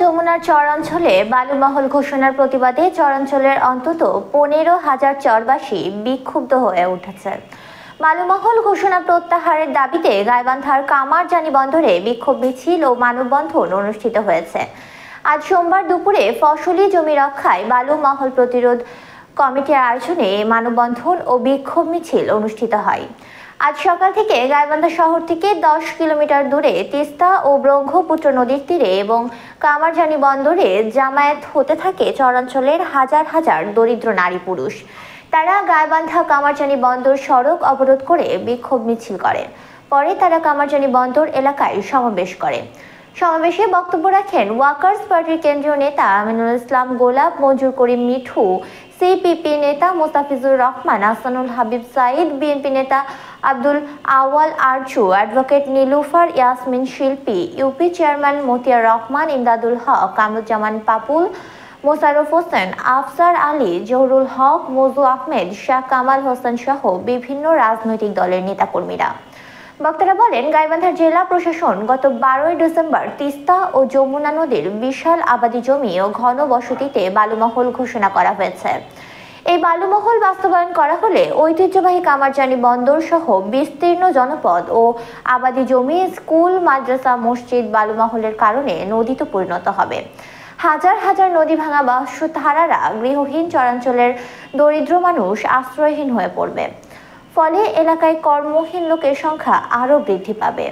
যমুনার চরাঞ্চলে বালুমহল ঘোষণার প্রতিবাদে চরাঞ্চলের অন্তত 15,000 চরবাসী বিক্ষুব্ধ হয়ে উঠেছে। বালুমহল ঘোষণা প্রত্যাহারের দাবিতে গাইবান্ধার কামারজানি বন্দরে বিক্ষোভ মিছিল ও মানববন্ধন অনুষ্ঠিত হয়েছে। আজ সোমবার দুপুরে ফসলি জমি রক্ষায় বালুমহল প্রতিরোধ কমিটির আয়োজনে মানববন্ধন ও বিক্ষোভ মিছিল অনুষ্ঠিত হয়। আজ সকাল থেকে গাইবান্ধা শহর থেকে 10 কিলোমিটার দূরে তিস্তা ও ব্রহ্মপুত্র নদীর তীরে এবং কামারজানি বন্দরে জামায়াত হতে থাকে চরাঞ্চলের হাজার হাজার দরিদ্র নারী পুরুষ। তারা গাইবান্ধা কামারজানি বন্দর সড়ক অবরোধ করে বিক্ষোভ মিছিল করে। পরে তারা কামারজানি বন্দর এলাকায় সমাবেশ করে। সমাবেশে বক্তব্য রাখেন ওয়ার্কার্স পার্টির কেন্দ্রীয় নেতা আমিনুল ইসলাম গোলাপ, মঞ্জুর করিম মিঠু, সিপিপি নেতা মোস্তাফিজুর রহমান, আহসানুল হাবিব সাইদ, বিএনপি নেতা আব্দুল আওয়াল আরজু, অ্যাডভোকেট নীলুফার ইয়াসমিন শিল্পী, ইউপি চেয়ারম্যান মতিয়ার রহমান, ইমদাদুল হক, কামরুজ্জামান পাপুল, মোশাররফ হোসেন, আফসার আলী, জহুরুল হক, মজু আহমেদ, শাহ কামাল হোসেন সহ বিভিন্ন রাজনৈতিক দলের নেতাকর্মীরা। বক্তারা বলেন, গাইবান্ধার জেলা প্রশাসন গত 12 ডিসেম্বর তিস্তা ও যমুনা নদীর বিশাল আবাদি জমি ও ঘন বসতিতে বালুমহল ঘোষণা করা হয়েছে। এই বালুমহল বাস্তবায়ন করা হলে ঐতিহ্যবাহী কামারজানি বন্দর সহ বিস্তীর্ণ জনপদ ও আবাদি জমি, স্কুল, মাদ্রাসা, মসজিদ বালুমহলের কারণে নদীতে পরিণত হবে। হাজার হাজার নদী ভাঙা বাসধারারা গৃহহীন চরাঞ্চলের দরিদ্র মানুষ আশ্রয়হীন হয়ে পড়বে। ফলে এলাকায় কর্মহীন লোকের সংখ্যা আরও বৃদ্ধি পাবে।